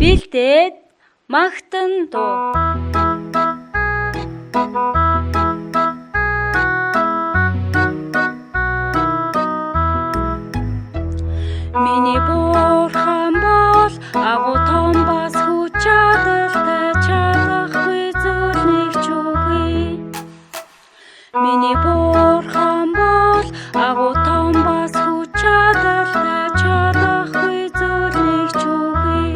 бэлдээд магтан дуу. Миний бурхан бол агуу том бас хүч чадалтай, чадахгүй зүйл нэг ч үгүй. Миний бурхан бол агуу том бас хүч чадалтай, чадахгүй зүйл нэг ч үгүй.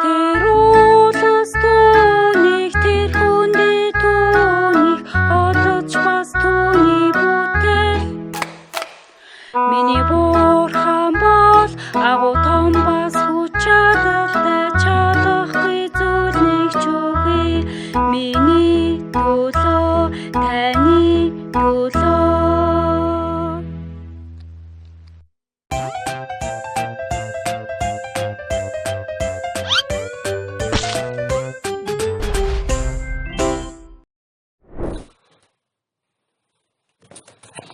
Тэр улс түүнийг, тэр хүндээ түүнийг олж бас түүний бүтээл. Миний бурхан бол агуу том бас хүч чадалтай, чадахгүй зүйл нэг ч үгүй. Миний төлөө, таны төлөө.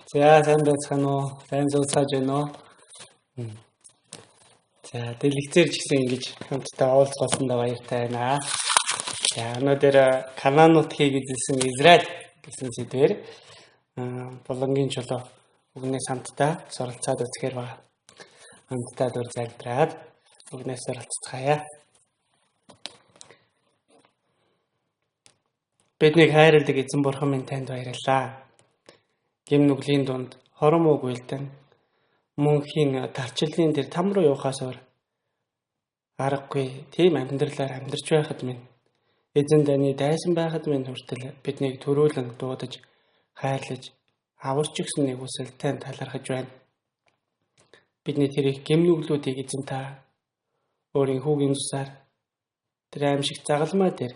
За сайн байцгаана уу? Сайн сууцгааж байна уу? За дэлгэцээр ч гэсэн ингэж хамтдаа уулзсандаа баяртай байна. За өнөөдөр Канаан нутгийг эзэлсэн Израиль гэсэн сэдвээр Булангийн чулуу үгнээс хамтдаа суралцаад үзэхээр байна. Хамтдаа дүр залбираад үгнээс суралцгаая. Биднийг хайрладаг эзэн бурхан минь танд баярлалаа. Гэм нүглийн дунд хором уу гүйлдэн мөнхийн тарчлалын тэр там руу явахаас өөр аргагүй тийм амьдралаар амьдарч байхад минь эзэн даны дайсан байхад минь хүртэл биднийг төрүүлэн дуудаж хайрлаж аварч өгсөн нэг үсэл тань талархаж байна. Бидний тэр их гэм нүглүүдийг эзэн та өөрийн хүүгийн тусаар тэр аимшиг загалмай дээр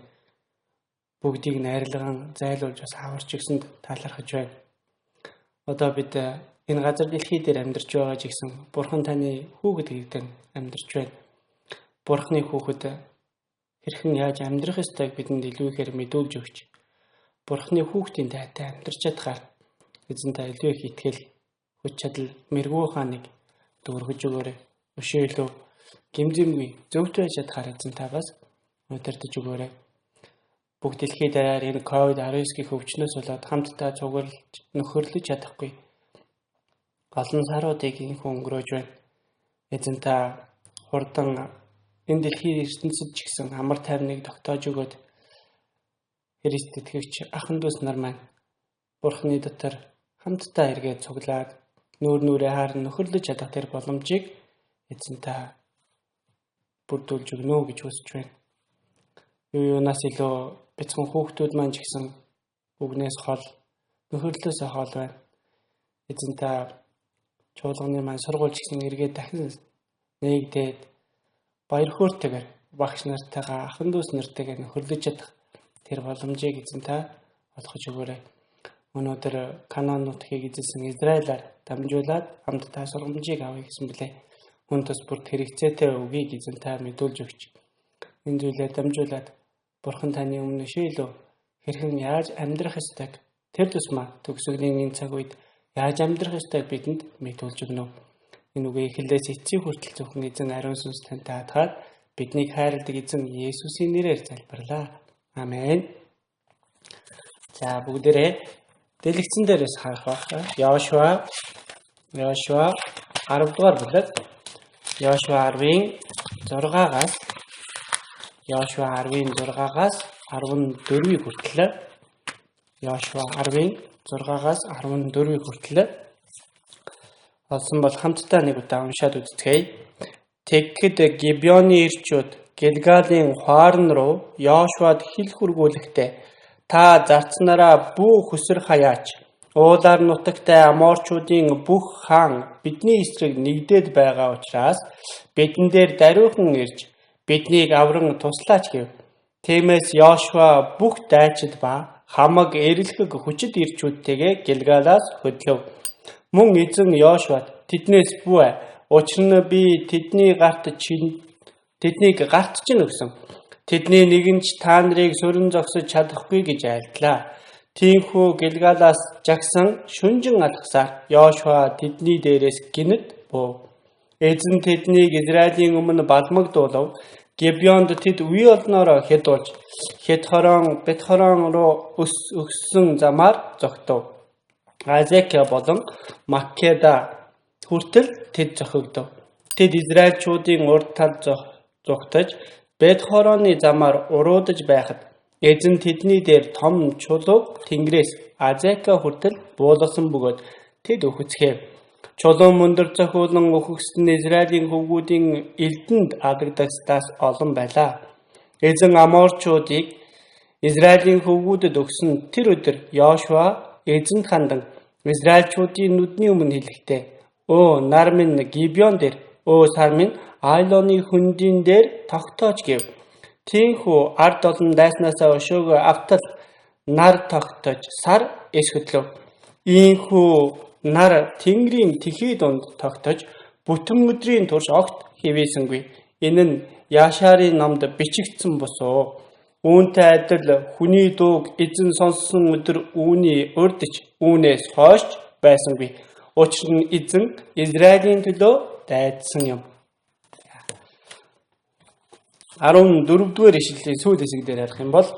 бүгдийг найрлаган зайлуулж бас аварч өгсөнд талархаж байна. Одоо бид энэ газар дэлхий дээр амьдарч байгаа ч гэсэн Бурхан таны хүүхэд гэдэгт амьдарч байна. Бурханы хүүхэд хэрхэн яаж амьдрах ёстойг бидэнд илүү ихээр мэдүүлж өгч Бурханы хүүхдийн тайтай амьдарч чадхаар эзэн та илүү их итгэл, хүч чадал, мэрэгүү хааныг дүүргэж өгөөрэй. Өшөө илүү гэмзэмгүй зөвхт байж чадхаар эзэн та бас удирдах өгөөрэй. Бүгд дэлхий дээр энэ COVID-19-ийн өвчнөөс болоод хамтдаа цуглаж нөхөрлөж чадахгүй олон саруудыг инх өнгөрөөж байна. Эзэн та хурдан энэ дэлхийн ертөнцид ч гэсэн амар тайвныг тогтоож өгөөд Христ итгэгч ахын дүүс нар маань Бурханы дотор хамтдаа эргээд цуглаад нүүр нүрээ харан нөхөрлөж чадах тэр боломжийг эзэн та бүрдүүлж өгнө гэж хүсэж байна. Юунаас илүү бяцхан хүүхдүүд маань ч гэсэн үгнээс хол нөхөрлөөсөө хол байна. Эзэн та чуулганы маань сургуульч гэсэн эргээд дахин нэгдээд баяр хөөртэйгээр багш нартайгаа ахын дүүс нартайгаа нөхөрлөж чадах тэр боломжийг эзэн та олгож өгөөрэй. Өнөөдөр Канаан нутгийг эзэлсэн Израилаар дамжуулаад хамтдаа сургамжийг авъя гэсэн билээ. Хүн тус бүрт хэрэгцээтэй үгийг эзэн та мэдүүлж өгч энэ зүйлээр дамжуулаад Бурхан таны өмнө шийлүү хэрхэн яаж амьдрах ёстойг тэр тусмаа төгсгөлийн энэ цаг үед яаж амьдрах ёстойг бидэнд мэдүүлж өгнө. Энэ үгийг эхлээс эцсийн хүртэл зөвхөн эзэн ариун сүнс тань даатгаад биднийг хайрладаг эзэн Есүсийн нэрээр залбирлаа. Амен. За бүгдээрээ дэлгэцэн дээрээс харах байна. Йошуа 10 дугаар бүлэг Йошуа 10-ийн 6-аас Йошуа 10-ийн 6-аас 14-ийг хүртэл Йошуа 10-ийн 6-аас 14-ийг хүртэл олсон бол хамтдаа нэг удаа уншаад үздэхэй. Тэгэхэд Гибеоны ирчүүд Гэлгалийн хуарн руу Йошуад хил хүргүүлэхдээ та зарцнараа бүх хүсэр хаяач уулаар нутагтай Аморчуудын бүх хаан бидний эсрэг нэгдээд байгаа учраас бидэн дээр даруйхан ирж биднийг авран туслаач гэв. Тиймээс Йошуа бүх дайчид ба хамаг эрэлхэг хүчит ирчүүдтэйгээ Гэлгалаас хөдлөв. Мөн эзэн Йошуад тэднээс бүү. Учир нь би тэднийг гарт чинь өгсөн. Тэдний нэгэнч та нарыг сүрэн зогсож чадахгүй гэж айлтлаа. Тиймхүү Гэлгалаас жагсан шүнжин алхсаар Йошуа тэдний дээрээс гинэд буув. Эзэн тэднийг Израилийн өмнө балмагдуулав. Гибеонд тэд үе олноороо хядуулж Хет хорон Бет хорон руу өссөн замаар зогтов. Азека болон Маккеда хүртэл тэд зохигдов. Тэд Израильчуудын урд талд зогтож Бет хороны замаар уруудаж байхад эзэн тэдний дээр том чулууг тэнгэрээс Азека хүртэл буулгасан бөгөөд тэд үхцгээв. Чулуун мөндөр зохиолон үхэгсэн Израилийн хөвгүүдийн элдэнд алагдагсдаас олон байлаа. Эзэн Аморчуудыг Израилийн хөвгүүдэд өгсөн тэр өдөр Йошуа эзэнд хандан Израильчуудын нүдний өмнө хэлэхдээ "Өө нар минь Гибеон дээр, өө сар минь Айлоны хөндийн дээр тогтоож" гэв. Тийхүү ард олон дайснаасаа өшөөгөө автал нар тогтож сар эсгэдлөв. Ийхүү нар Тэнгэрийн тэхий дунд тогтож бүтэн өдрийн турш огт хэвээсэнгүй. Энэ нь Яшарын номд бичигдсэн босоо. Үүнтэй адил хүний дууг эзэн сонссон өдөр үүний урдч үүнээс хойш байсангүй. Учир нь эзэн Израилийн төлөө дайдсан юм. 14-р ишлэлийн сүүл хэсэг дээр харах юм бол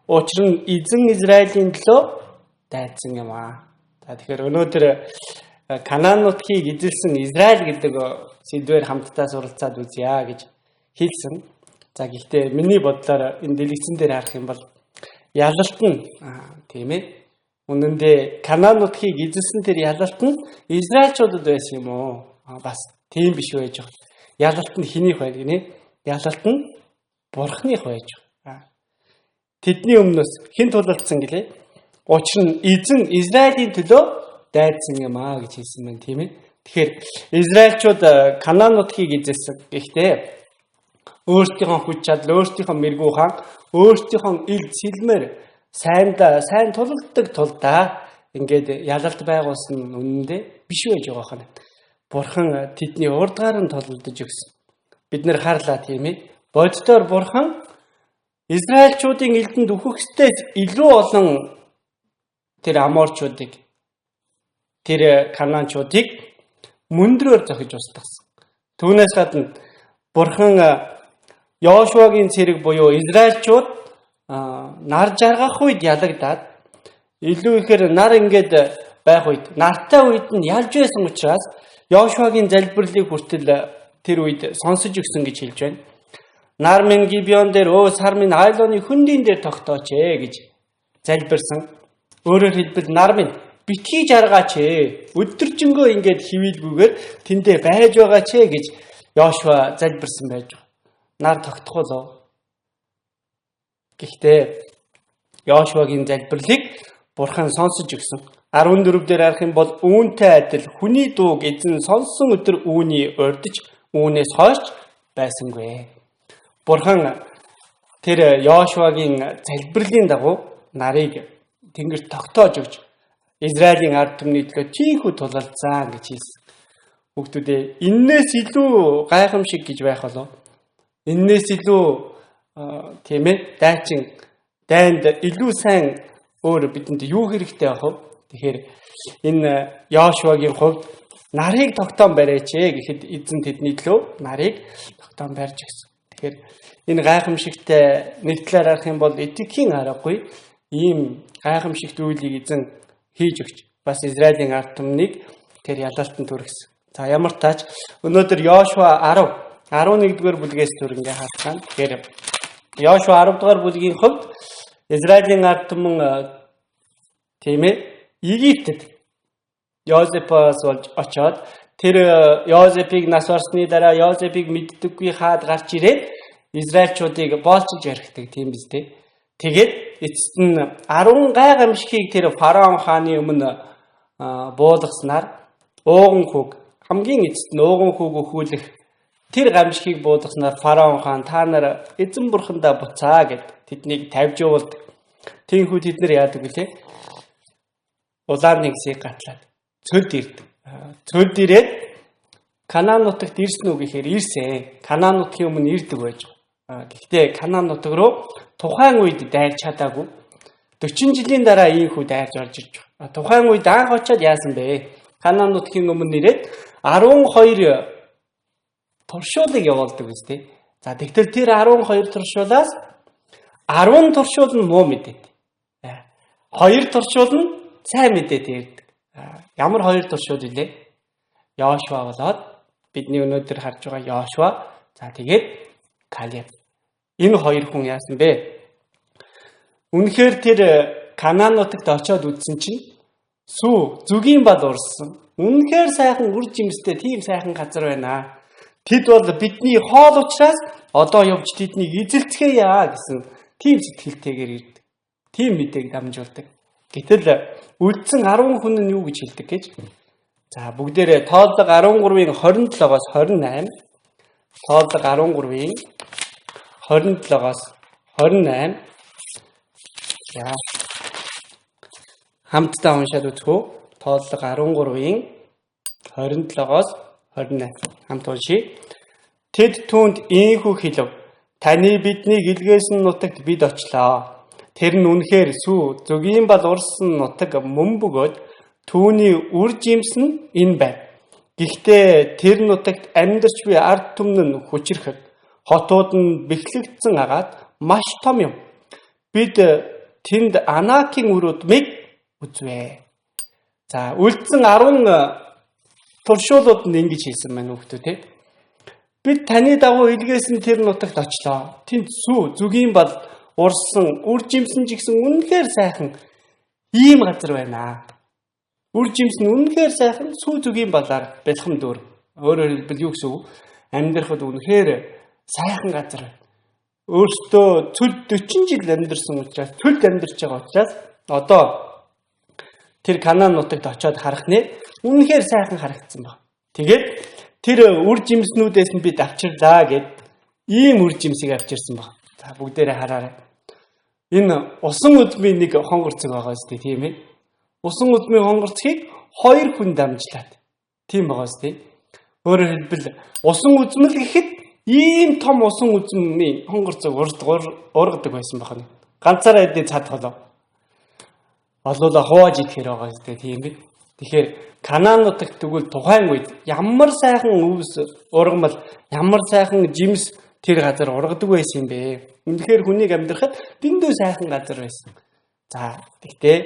учир нь эзэн Израилийн төлөө дайдсан юм аа. Тэгэхээр өнөөдөр Канаан нутгийг эзэлсэн Израиль гэдэг сэдвээр хамтдаа суралцаад үзье гэж хэлсэн. За гэхдээ миний бодлоор энэ дэлгэцэн дээр харах юм бол ялалт нь тийм ээ. Үнэндээ Канаан нутгийг эзэлсэн тэр ялалт нь Израильчуудад байсан юм уу? Бас тийм биш байж байгаа. Ялалт нь хэнийх байг гинэ? Ялалт нь Бурханых байж байгаа. Тэдний өмнөөс хэн тулалдсан гэлээ? Учир нь эзэн Израилийн төлөө дайдсан юм аа гэж хэлсэн байна, тийм ээ. Тэгэхээр Израильчууд Канаан нутгийг эзэлсэн. Гэхдээ өөрсдийнхөө хүч чадал, өөрсдийнхөө мэргүү хаан, өөрсдийнхөө ил сэлмээр сайн тулалддаг тулдаа ингээд ялалт байгуулсан нь үнэндээ биш байж байгаа хань. Бурхан тэдний урдгаар нь тулалдаж өгсөн. Бид нэр харлаа, тийм ээ. Боддоор Бурхан Израильчуудын элдэнд үхэхстээс илүү олон тэр Аморчуудыг, тэр Канаанчуудыг мөндрөөр зохиж устгасан. Түүнээс гадна Бурхан Йошуагийн цэрэг буюу Израильчууд нар жаргах үед ялагдаад илүү ихээр нар ингээд байх үед, нартай үед нь ялж байсан учраас Йошуагийн залбирлыг хүртэл тэр үед сонсож өгсөн гэж хэлж байна. Нар минь Гибеон дээр, өө сар минь Айлоны хөндийн дээр тогтооч гэж залбирсан. Өөрөөр хэлбэл нар минь битгий жаргаач өдөржингөө ингээд хивэлгүйгээр тэндээ байж байгаач гэж Йошуа залбирсан байж байгаа. Нар тогтхолоо. Гэхдээ Йошуагийн залбирлыг Бурхан сонсож өгсөн. 14 дээр харах юм бол үүнтэй адил хүний дууг эзэн сонссон өдөр үүний урдч үүнээс хойш байсангүй. Бурхан тэр Йошуагийн залбирлын дагуу нарыг тэнгэрт тогтоож өгч Израилийн ард түмний төлөө тийхүү тулалдсан гэж хэлсэн. Хүүхдүүдээ энээс илүү гайхамшиг гэж байх болов. Энээс илүү тийм ээ дайчин дайнд илүү сайн өөр бидэнд юу хэрэгтэй байх вэ? Тэгэхээр энэ Йошуагийн хувьд нарыг тогтоон барьяач гэхэд эзэн тэдний төлөө нарыг тогтоон барьж өгсөн. Тэгэхээр энэ гайхамшигтай нэг талаар харах юм бол итгэхийн аргагүй ийм гайхамшигт үйлийг эзэн хийж өгч бас Израилийн ард түмнийг тэр ялалтанд түргэсэн. За ямар тач өнөөдөр Йошуа 11-р бүлгээс түрнгээ харах юм. Тэгэхээр Йошуа 10-р бүлгийн хувьд Израилийн ард түмэн тийм ээ Египтэд Йозефоос болж очоод тэр Йозефийг нас барсны дараа Йозефийг мэддэггүй хаад гарч ирээд Израильчуудыг боолчилж ярихдаг тийм биз дээ. Тэгээд эцэст нь 10 гайхамшигыг тэр фараон хааны өмнө буулгаснаар ууган хүүг хамгийн эцэст нь ууган хүүг өхүүлэх тэр гамшигыг буулгаснаар фараон хаан та нар эзэн бурхандаа буцаа гэд тэднийг тавьж явуулдаг. Тиймээс тэд нар яадаг вүлээ? Улаан нэгсийг гатлаад цөлд ирдэг. Цөлд ирээд Канаан нутагт ирсэн үү гэхээр ирсэн. Канаан нутгийн өмнө ирдэг байж байгаа. Гэхдээ Канаан нутаг руу тухайн үед дайрч чадаагүй. 40 жилийн дараа ийхүү дайрч орж ирж байгаа. Тухайн үед анх очиод яасан бэ? Канаан нутгийн өмнө ирээд 12 туршуулыг явуулдаг үстэй. За тэгэхээр тэр 12 туршуулаас 10 туршуул нь муу мэдээд. 2 туршуул нь сайн мэдээд ярьдаг. Ямар 2 туршуул вэ? Йошуа болоод бидний өнөөдөр харж байгаа Йошуа. За тэгээд Калеб. Энэ 2 хүн яасан бэ? Үнэхээр тэр Канаан нутагт очиод үзсэн чинь сүү зүгийн бал урссан. Үнэхээр сайхан үр жимстэй тийм сайхан газар байна. Тэд бол бидний хоол учраас одоо явж тэднийг эзэлцгээе гэсэн тийм сэтгэлтэйгээр ирдэг. Тийм мэдээг дамжуулдаг. Гэтэл үлдсэн 10 хүн нь юу гэж хэлдэг гэж? За бүгдээрээ тооллого 13-ийн 27-оос 28. Тооллого 13-ийн 27-оос 28. За хамтдаа уншаад үзэх үү? Тооллого 13-ийн 27-оос 28. Хамт уншийе. Тэд түүнд ийхүү хэлв. Таны биднийг илгээсэн нутагт бид очлоо. Тэр нь үнэхээр сүү зүгийн бал урсан нутаг мөн бөгөөд түүний үр жимс нь энэ байна. Гэхдээ тэр нутагт амьдарч буй ард түмэн нь хүчрэхэд хотууд нь бэхлэгдсэн агаад маш том юм. Бид тэнд Анакийн үр удмыг үзвэ. За үлдсэн 10 туршуулууд нь ингэж хэлсэн байна хүүхдүүд те. Бид таны дагуу илгээсэн тэр нутагт очлоо. Тэнд сүү зүгийн бал урсан үр жимсэн ч гэсэн үнэхээр сайхан ийм газар байна. Үр жимс нь үнэхээр сайхан сүү зүгийн балаар бэлхэм дүр. Өөрөөр хэлбэл юу гэсэн үг? Амьдрахад үнэхээр сайхан газар байна. Өөртөө цүл 40 жил амьдарсан учраас цүлд амьдарч байгаа учраас одоо тэр Канаан нутагт очиод харах нэ үнэхээр сайхан харагдсан баг. Тэгээд тэр үр жимснүүдээс нь бид авчирлаа гэд ийм үр жимсийг авчирсан баг. За бүгдээрээ хараарай. Энэ усан удмын нэг хонгорцог байгаа зү тийм ээ. Усан удмын хонгорцгийг 2 хүн дамжлаад. Тийм байгаа зү. Өөрөөр хэлбэл усан үзмэл гэхэд ийм том усан үзмийн хонгорцог ургадаг байсан байна. Ганцаараа эдний цад холоо. Олоола хувааж идэхэр байгаа зү тийм ээ. Тэгэхээр Канаан нутагт тэгвэл тухайн үед ямар сайхан өвс ургамал, ямар сайхан жимс тэр газар ургадаг байсан юм бэ? Үнэхээр хүнийг амьдрахад дэндүү сайхан газар байсан. За гэхдээ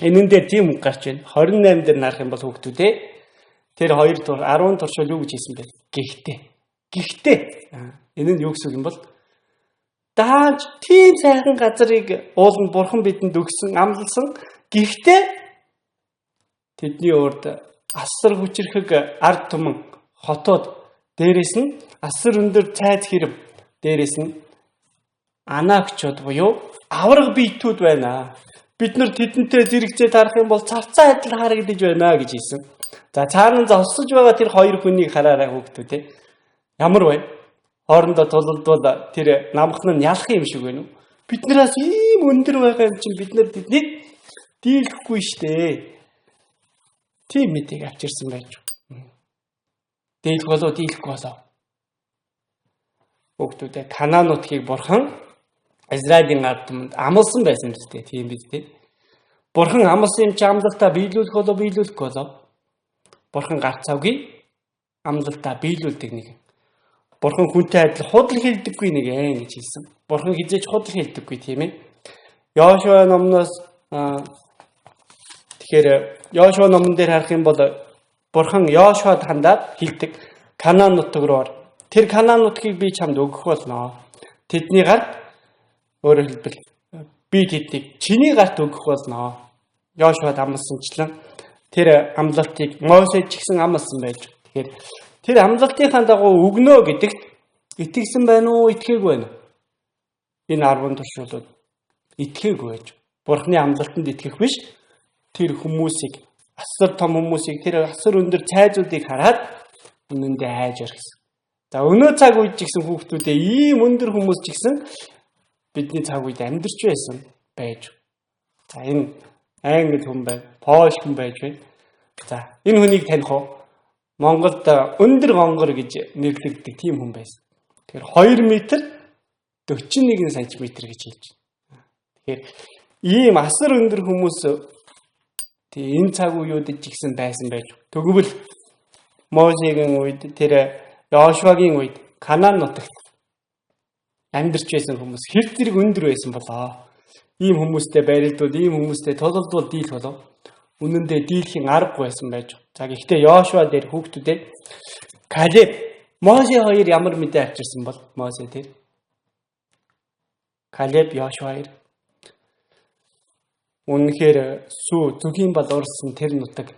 энэн дээр тийм үг гарч байна. 28 дээр нарах юм бол хүүхдүүдээ тэр 2 тур 10 туршуул юу гэж хэлсэн бэ? Гэхдээ энэ нь юу гэсэн үг юм бол дааж тийм сайхан газрыг ууланд бурхан бидэнд өгсөн, амласан. Гэхдээ тэдний урд асар хүчрхэг ард түмэн хотод дээрээс нь асар өндөр цайд хэрв дээрээс нь Анакчууд буюу авраг биетүүд байна. Бид нар тэдэнтэй зэрэгцээ тарах юм бол цавцаа адил харагдаж байна гэж хэлсэн. За цаана зовсож байгаа тэр 2 хүнийг хараарай хүүхдүүд ээ. Ямар вэ? Хоорондоо тулалдвал тэр намхан нь ялах юм шиг байна уу? Биднээс ийм өндөр байгаа юм чинь бид нар тэднийг дийлэхгүй штэ. Тийм мэдээг авчирсан байж. Дийлэх болоо дийлэхгүй болоо. Хүүхдүүдээ Канаан нутгийг бурхан Израилийн ард түмэнд амласан байсан биз дээ. Тийм биз дээ. Бурхан амласан юм чи амлалтаа биелүүлэх болоо биелүүлэхгүй болоо. Бурхан гарцаагүй амлалтаа биелүүлдэг нэг. Бурхан хүнтэй адил худал хэлдэггүй нэг гэж хэлсэн. Бурхан хизээж худал хэлдэггүй тийм ээ. Йошуа номноос тэгэхээр Йошуа номон дээр харах юм бол Бурхан Йошуад хандаад хэлдэг Канаан нутаг руу ор. Тэр Канаан нутгийг би чамд өгөх болно. Тэдний гарт өөрөөр хэлбэл би тэднийг чиний гарт өгөх болно. Йошуад амласанчлан тэр амлалтыг Мосед ч гэсэн амласан байж. Тэгэхээр тэр амлалтынхаа дагуу өгнө гэдэгт итгэсэн байна уу, итгээгүй байна уу? Энэ 10 туршуулууд итгээгүй байж. Бурханы амлалтанд итгэх биш. Тэр хүмүүсийг асар том хүмүүсийг тэр асар өндөр цайзуудыг хараад үнэндээ хайж орхисон. За өнөө цаг үед ч гэсэн хүүхдүүдээ ийм өндөр хүмүүс ч гэсэн бидний цаг үед амьдарч байсан байж. За энэ англи хүн байна, польш хүн байж байна. За энэ хүнийг таних уу? Монголд өндөр гонгор гэж нэрлэгддэг тийм хүн байсан. Тэгэхээр 2 метр 41 см гэж хэлж байна. Тэгэхээр ийм асар өндөр хүмүүс энэ цаг үеүүдэд ч гэсэн байсан байж. Тэгвэл Мосегийн үед тэр Йошуагийн үед Канаан нутагт амьдарч байсан хүмүүс хэр зэрэг өндөр байсан болоо. Ийм хүмүүстэй барилдвал, ийм хүмүүстэй тулалдвал дийлэх болов. Үнэндээ дийлхийн аргагүй байсан байж. За гэхдээ Йошуа дээр хүүхдүүдээ Калеб, Мосе хоёр ямар мэдээ авчирсан бол Мосе дээр Калеб, Йошуа хоёр үнэхээр зүгийн бал урсан тэр нутаг.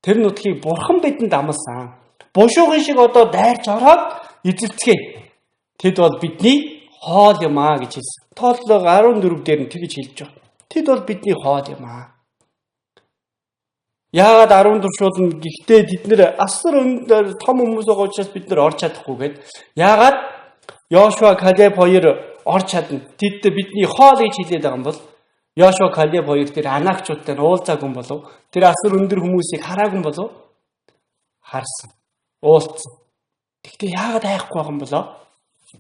Тэр нутгийг бурхан бидэнд амласан. Бушуугын шиг одоо дайрч ороод эзэлцгээе. Тэд бол бидний хоол юм аа гэж хэлсэн. Тооллого 14 дээр нь тэгж хэлж байгаа. Тэд бол бидний хоол юм аа. Яагаад 14 шуулна гэхдээ бид нэр асар өндөр том хүмүүс байгаа учраас бид нэр орж чадахгүй гээд. Яагаад Йошуа, Калеб хоёр орж чадна. Тэд бидний хоол гэж хэлээд байгаа юм бол Йошуа, Калеб хоёр тэр анаагчуудтай уулзаагүй юм болов. Тэр асар өндөр хүмүүсийг хараагүй юм болов. Харсан. Уулзсан. Гэхдээ яагаад айхгүй байгаа юм болоо?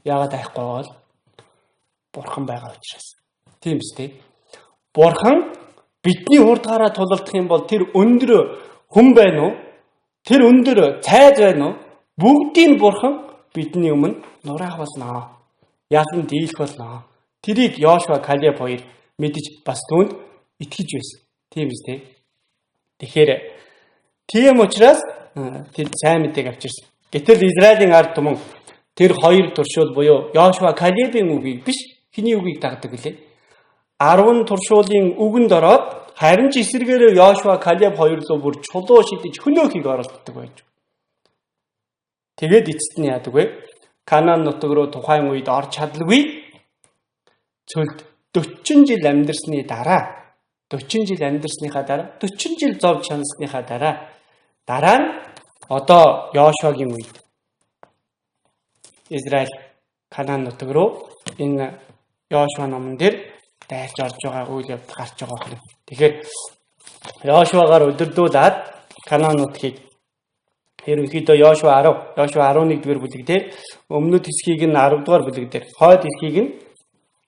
Яагаад айхгүй бол бурхан байгаа учраас. Тийм үстэй. Бурхан бидний урдгаараа тулалдах юм бол тэр өндөр хүн байна уу? Тэр өндөр цайз байна уу? Бүгдийг бурхан бидний өмнө нураах болно. Яасан дийлэх болно. Тэрийг Йошуа, Калеб хоёр мэдэж бас түүнд итгэж байсан. Тийм үстэй. Тэгэхээр тийм учраас тэр сайн мэдээг авчирсан. Гэтэл Израилийн ард түмэн тэр хоёр туршуул буюу Йошуа, Калебийн үгийг биш хэний үгийг дагдаг гэлээ. 10 туршуулын үгэнд ороод харин ч эсэргээрээ Йошуа, Калеб хоёрлоо бүр чулуу шидэж хөнөөхийг оролддог байж. Тэгээд эцэст нь яадаг вэ? Канаан нутаг руу тухайн үед орж чадлагүй. Цөлд 40 жил амьдарсны дараа 40 жил амьдарсныхаа дараа 40 жил зовж чанасныхаа дараа нь одоо Йошуагийн үед Израиль Канаан нутаг руу энэ Йошуа номон дээр дайрч орж байгаа үйл явдал гарч байгаа юм. Тэгэхээр Йошуагаар өдөрдүүлээд Канаан нутгийг ерөнхийдөө Йошуа 10, Йошуа 11-р бүлэг дээр өмнөд хэсгийг нь 10-р бүлэг дээр, хойд хэсгийг нь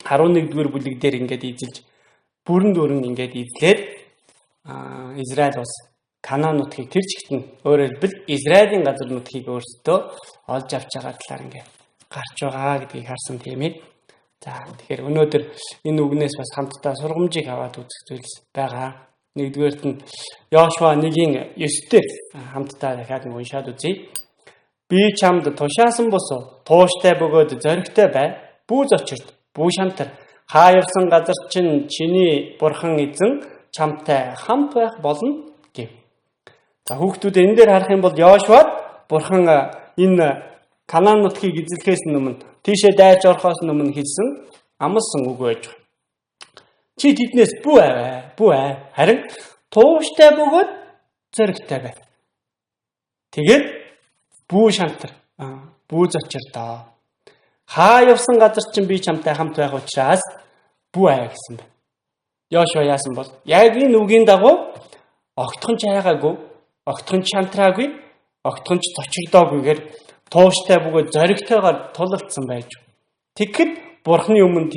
11-р бүлэг дээр ингээд эзэлж бүрэн дүүрэн ингээд эзлээд Израиль улс Канаан нутгийг тэр чигт нь өөрөөр хэлбэл Израилийн газар нутгийг өөрсдөө олж авч байгаа талаар ингээд гарч байгаа гэдгийг харсан тийм ээ. За тэгэхээр өнөөдөр энэ үгнээс бас хамтдаа сургамжийг аваад үзэх зүйлс байгаа. Нэгдүгээрт нь Йошуа 1-9 дээр хамтдаа дахиад уншаад үзье. Би чамд тушаасан босоо тууштай бөгөөд зоригтой бай. Бүү зочирт, бүү шантар. Хаа явсан газар чинь чиний бурхан эзэн чамтай хамт байх болно гэв. За хүүхдүүд энэ дээр харах юм бол Йошуад бурхан энэ Канаан нутгийг эзлэхээс өмнө тийшээ дайрч орохоос өмнө хэлсэн амлсан үг байж байна. Чи тэднээс бүү аа. Харин тууштай бөгөөд зоригтой бай. Тэгээд бүү шантар, бүү зочирдоо. Хаа явсан газар чинь би чамтай хамт байх учраас бүү аа гэсэн байна. Йошуа яасан бол яг энэ үгийн дагуу огтхон ч хайгаагүй, огтхон ч шантраагүй, огтхон ч зочирдоогүйгээр тууштай бөгөөд зоригтойгоор тулалдсан байж. Тэгэхэд бурхны өмнө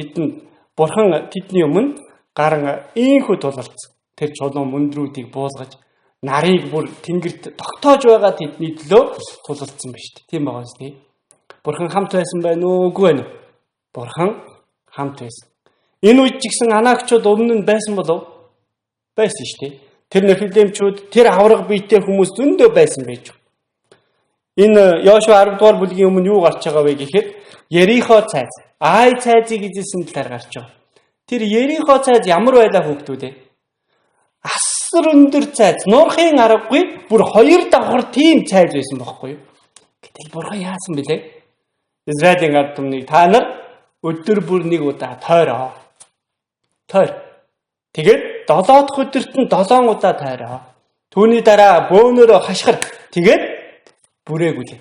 бурхан тэдний өмнө гарan ийхүү тулалдсан. Тэр чулуун мөндрүүдийг буулгаж нарыг бүр тэнгэрт тогтоож байгаа тэдний төлөө тулалдсан ба шүү дээ. Тийм байгаа үстэй. Бурхан хамт байсан байна уу? Үгүй байна. Бурхан хамт байсан. Энэ үед ч гэсэн анаагчууд өмнө нь байсан болов? Байсан шүү дээ. Тэр нефилимчүүд, тэр авраг биетэй хүмүүс зөндөө байсан байж. Энэ Йошуа 10-р бүлгийн өмнө юу гарч байгаа вэ гэхээр Ерихо цайз, Ай цайзыг эзэлсэн талаар гарч байгаа. Тэр Ерихо цайз ямар байлаа хүүхдүүд ээ? Асар өндөр цайз, нуурхын аргагүй бүр 2 давхар тийм цайз байсан байхгүй юу? Гэтэл бурхан яасан бэлээ? Израилийн ард түмнийг та нар өдөр бүр нэг удаа тойроо. Тэгээд 7 дахь өдөрт нь 7 удаа тойроо. Түүний дараа бөөнөрөө хашгир. Тэгээд бүрээгүй.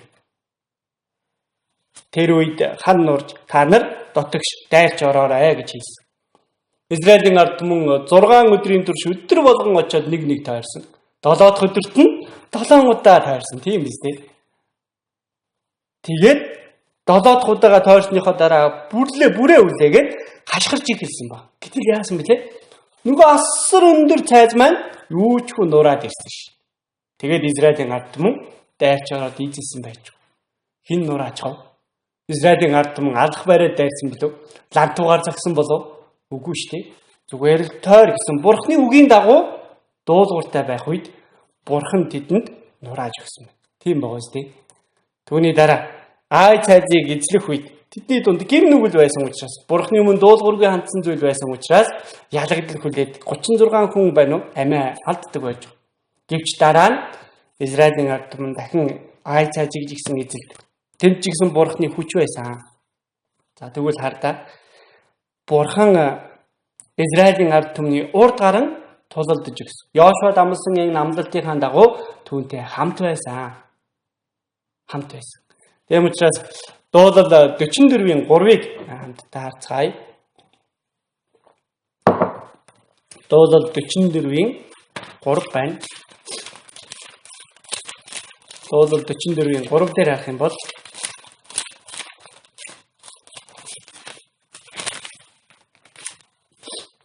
Тэр үед хан нурж та нар дотогш дайрч ороорой гэж хэлсэн. Израилийн ард түмэн 6 өдрийн турш өдөр болгон очиод нэг тойрсон. 7 дахь өдөрт нь 7 удаа тойрсон. Тийм биз дээ. Тэгээд 7 дахь удаага тойрсныхоо дараа бүрээ үлээгээд хашгирч ихэлсэн ба. Гэтэл яасан бэлээ? Нөгөө асар өндөр цайз маань юу ч хүн нураад ирсэн ш. Тэгээд Израилийн ард түмэн дайрч ороод ийзэлсэн байж. Хин нураачав. Израилийн ард түмэн алах бариад дайрсан билүү? Лантуугаар загсан болов? Үгүй шүү дээ. Зүгээр л тойр гэсэн Бурхны үгийн дагуу дуулууртай байх үед Бурхан тэдэнд нурааж өгсөн байна. Тийм байгаа шүү дээ. Түүний дараа Ай цайзыг эзлэх үед тэдний дунд гэр нүгэл байсан учраас Бурхны өмнө дуулуургүй хандсан зүйл байсан учраас ялагдал хүлээд 36 хүн байна уу? Амиа алддаг байж. Гэвч дараа нь Израилийн ард түмэн дахин Ай цайзыг жигсэн эзэлдэг. Тэнд ч гэсэн Бурхны хүч байсан. За тэгвэл хардаа Бурхан Израилийн ард түмний урд гарan тулалдаж өгсөн. Йошуад амласан энэ амлалтынхаа дагуу түүнтэй хамт байсан. Хамт байсан. Тэм учраас дуулал 44-ийн 3-ыг хамтдаа харцгаая. Дуулал 44-ийн 3 байна. Дуулал 44-ийн 3 дээр харах юм бол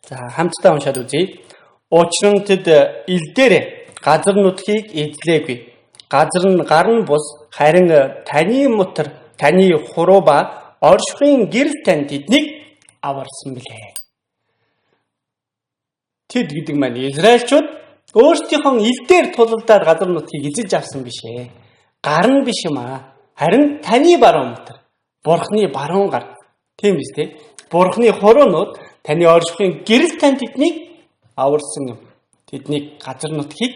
за хамтдаа уншаад үзье. Учир нь тэд илдээр газар нутгийг эзлээгүй. Газар нь гарн бус харин таны мутар, таны хурууба оршихын гэрэл тань тэднийг аварсан билээ. Тэд гэдэг маань Израильчууд өөрсдийнхөө илдээр тулалдаад газар нутгийг эзэлж авсан биш ээ. Гарн биш юм аа. Харин таны баруун мутар, Бурхны баруун гар. Тийм биз дээ. Бурхны хуруунууд таны оршихын гэрэл тань тэднийг аварсан юм. Тэднийг газар нутгийг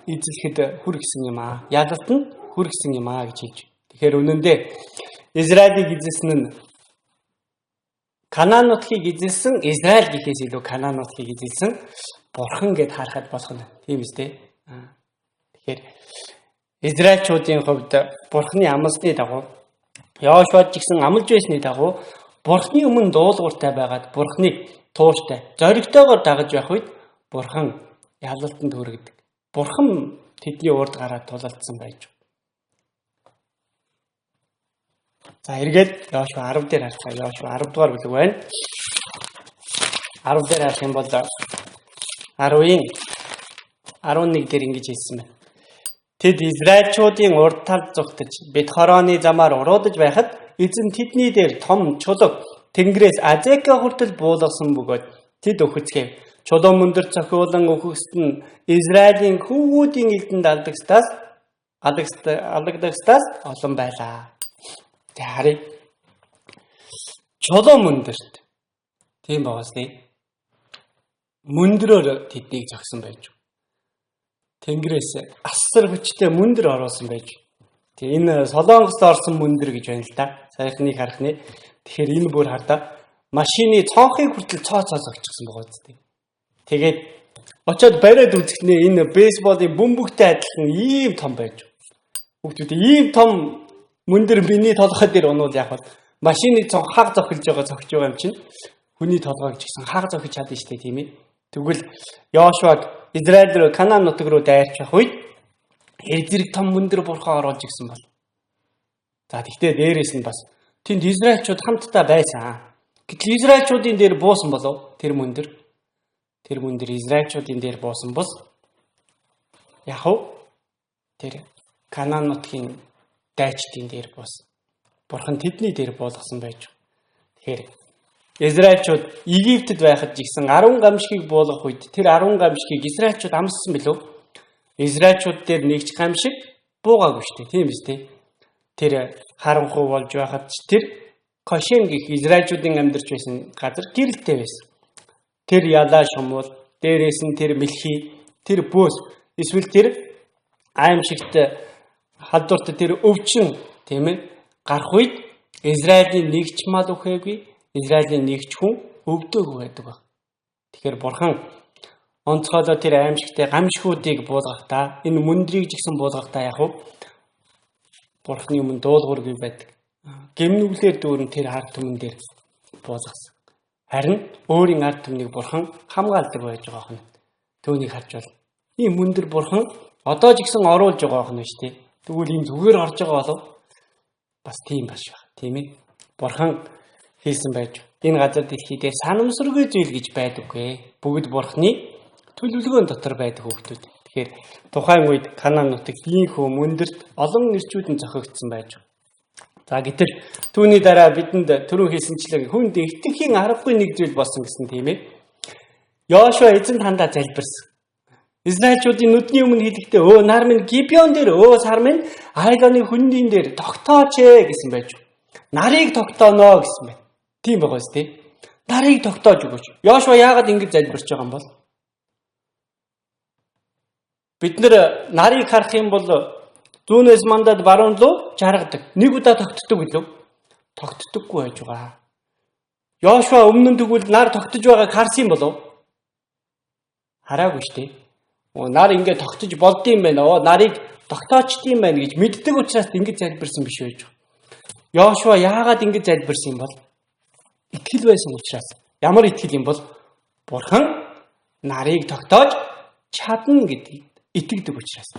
эзлэхэд хүргэсэн юм аа. Ялалт нь хүргэсэн юм аа гэж хэлж. Тэгэхээр үнэндээ Израилийг эзэлсэн нь Канаан нутгийг эзэлсэн, Израиль гэхээс илүү Канаан нутгийг эзэлсэн Бурхан гэд харахад болох нь. Тийм үстэй. Тэгэхээр Израильчуудын хувьд Бурханы амласны дагуу Йошуад ч гэсэн амлж байсны дагуу Бурханы өмнө дуулууртай байгаад Бурханыг тууштай, зоригтойгоор дагаж байх үед Бурхан ялалтанд хүргэдэг. Бурхан тэдний урд гараад тулалдсан байж. За эргээд Йошуа 10 дээр харцгаа. Йошуа 10 дугаар бүлэг байна. 10 дээр харах юм бол 10-ийн 11 дээр ингэж хэлсэн байна. Тэд Израильчуудын урд талд зүгтэж Бет хорооны замаар уруудаж байхад эзэн тэдний дээр том чулуу тэнгэрээс Азека хүртэл буулгасан бөгөөд тэд өхөцгээв. Чулуу мөндөр цохиулан өхөксөд нь Израилийн хүүгүүдийн элдэнд алдагдагстаас олон байлаа. Тэ харъя. Чулуу мөндөрт тийм байгаас нэ. Мөндрөөр тэднийг зогсон байж. Тэнгэрээс асар хүчтэй мөндөр оруулсан байж. Тэг энэ Солонгост орсон мөндөр гэж байна л да. Саяхныг харах нэ. Тэгэхээр энэ бүр хардаа машины цонхыг хүртэл цооцоос огчихсан байгаа үстэй. Тэгээд очоод бариад үзэхнээ энэ бейсболын бөмбөгтэй адилхан ийм том байж. Хүүхдүүд ийм том мөндөр миний толгой дээр унууд яг бол машины цонх хаг зохилж байгаа юм чинь хүний толгойг ч гэсэн хаг зохиж чадна штэ тийм ээ. Тэгвэл Йошуаг Израиль руу Канаан нутаг руу дайрчих үед эрзэрэг том мөндөр бурхан оруулж ирсэн бол. За тэгтээ дээрээс нь бас тэнд Израильчууд хамтдаа байсан. Гэтэл Израильчуудын дээр буусан болов тэр мөндөр Израильчуудын дээр буусан бус. Яг уу тэр Канаан нутгийн дайчдын дээр бус. Бурхан тэдний дээр буулгасан байж. Тэгэхээр Израильчууд Египтэд байхад жигсэн 10 гамшигыг буулгах үед тэр 10 гамшигыг Израильчууд амссан билүү? Израильчууд дээр нэгч гамшиг буугаагүй шүү дээ. Тийм биз дээ. Тэр харанхуй болж байхад тэр Кошен гэх Израильчуудын амьдарч байсан газар гэрэлтэй байсан. Тэр ялаа шумуул, дээрээс нь тэр мэлхий, тэр бөөс, эсвэл тэр аимшигт халдварт тэр өвчин тийм ээ гарах үед Израилийн нэгч мал үхээгүй, Израилийн нэгч хүн өвдөөгүй байдаг баг. Тэгэхээр Бурхан онцгойлоо тэр аимшигтай гамшгуудыг буулгахдаа энэ мөндрийг жигсэн буулгахдаа яг уу Бурханы өмнө дуулуургүй байдаг. Гэмнүглээр дүүрэн тэр ард түмэн дээр буулгасан. Харин өөрийн ард түмнийг Бурхан хамгаалдаг байж байгаа юм. Түүнийг харж бол ийм мөндөр Бурхан одоо ч гэсэн оруулж байгаа юм шүү дээ. Тэгвэл ийм зүгээр орж байгаа болов бас тийм баш байна. Тийм ээ. Бурхан хийсэн байж. Энэ газар дэлхийдээ санамсаргүй зүйл гэж байдаггүй. Бүгд Бурханы төлөвлөгөөнд дотор байдаг хүүхдүүд. Тэгэхээр тухайн үед Канаан нутагт ийхүү мөндөрт олон нэрчүүд нь зохиогдсон байж. За гэтэл түүний дараа бидэнд түрүү хийсэнчлэн хүнд итгэхийн аргагүй нэг зүйл болсон гэсэн тийм ээ. Йошуа эзэн тандаа залбирсан. Израильчуудын нүдний өмнө хэлэхдээ нар минь Гибеон дээр сар минь Айлоны хүндийн дээр тогтооч гэсэн байж. Нарыг тогтооно гэсэн байна. Тийм байгаа биз дээ. Нарыг тогтоож өгөөч. Йошуа яагаад ингэж залбирч байгаа юм бол? Бид нарыг харах юм бол зүүнээс мандад баруун руу жаргадаг. Нэг удаа тогтдог билүү? Тогтдоггүй байж байгаа. Йошуа өмнө нь тэгвэл нар тогтож байгааг харсан болов? Хараагүй шүү дээ. Нар ингэ тогтож болдсон юм байна. Нарыг тогтоочдсон юм байна гэж мэддэг учраас ингэж залбирсан биш байж байгаа. Йошуа яагаад ингэж залбирсан юм бол? Итгэл байсан учраас. Ямар итгэл юм бол? Бурхан нарыг тогтоож чадна гэдгийг итгэдэг учраас.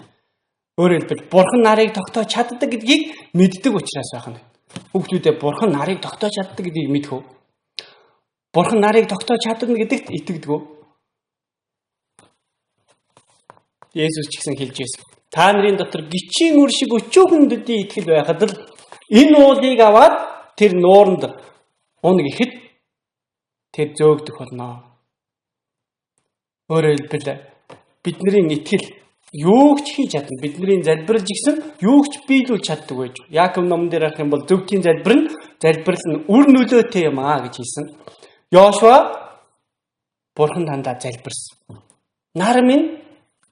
Өөрөөр хэлбэл Бурхан нарыг тогтоож чаддаг гэдгийг мэддэг учраас байна. Хүүхдүүдээ Бурхан нарыг тогтоож чаддаг гэдгийг мэдэх үү? Бурхан нарыг тогтоож чадна гэдэгт итгэдэг үү? Есүс ч гэсэн хэлж байсан. Та нарын дотор гिचийн үр шиг өчүүхэн дэдийн итгэл байхад л энэ уулыг аваад тэр нууранд унаг ихэд тэр зөөгдөх болно. Өөрөөр хэлбэл бидний итгэл юу ч хийж чадна. Бидний залбирлж гисэн юу ч биелүүлж чаддаг байж. Яаков номон дээр харах юм бол зөвхөн залбирал нь үр нөлөөтэй юм гэж хэлсэн. Йошуа Бурхан тандаа залбирсан. Нар минь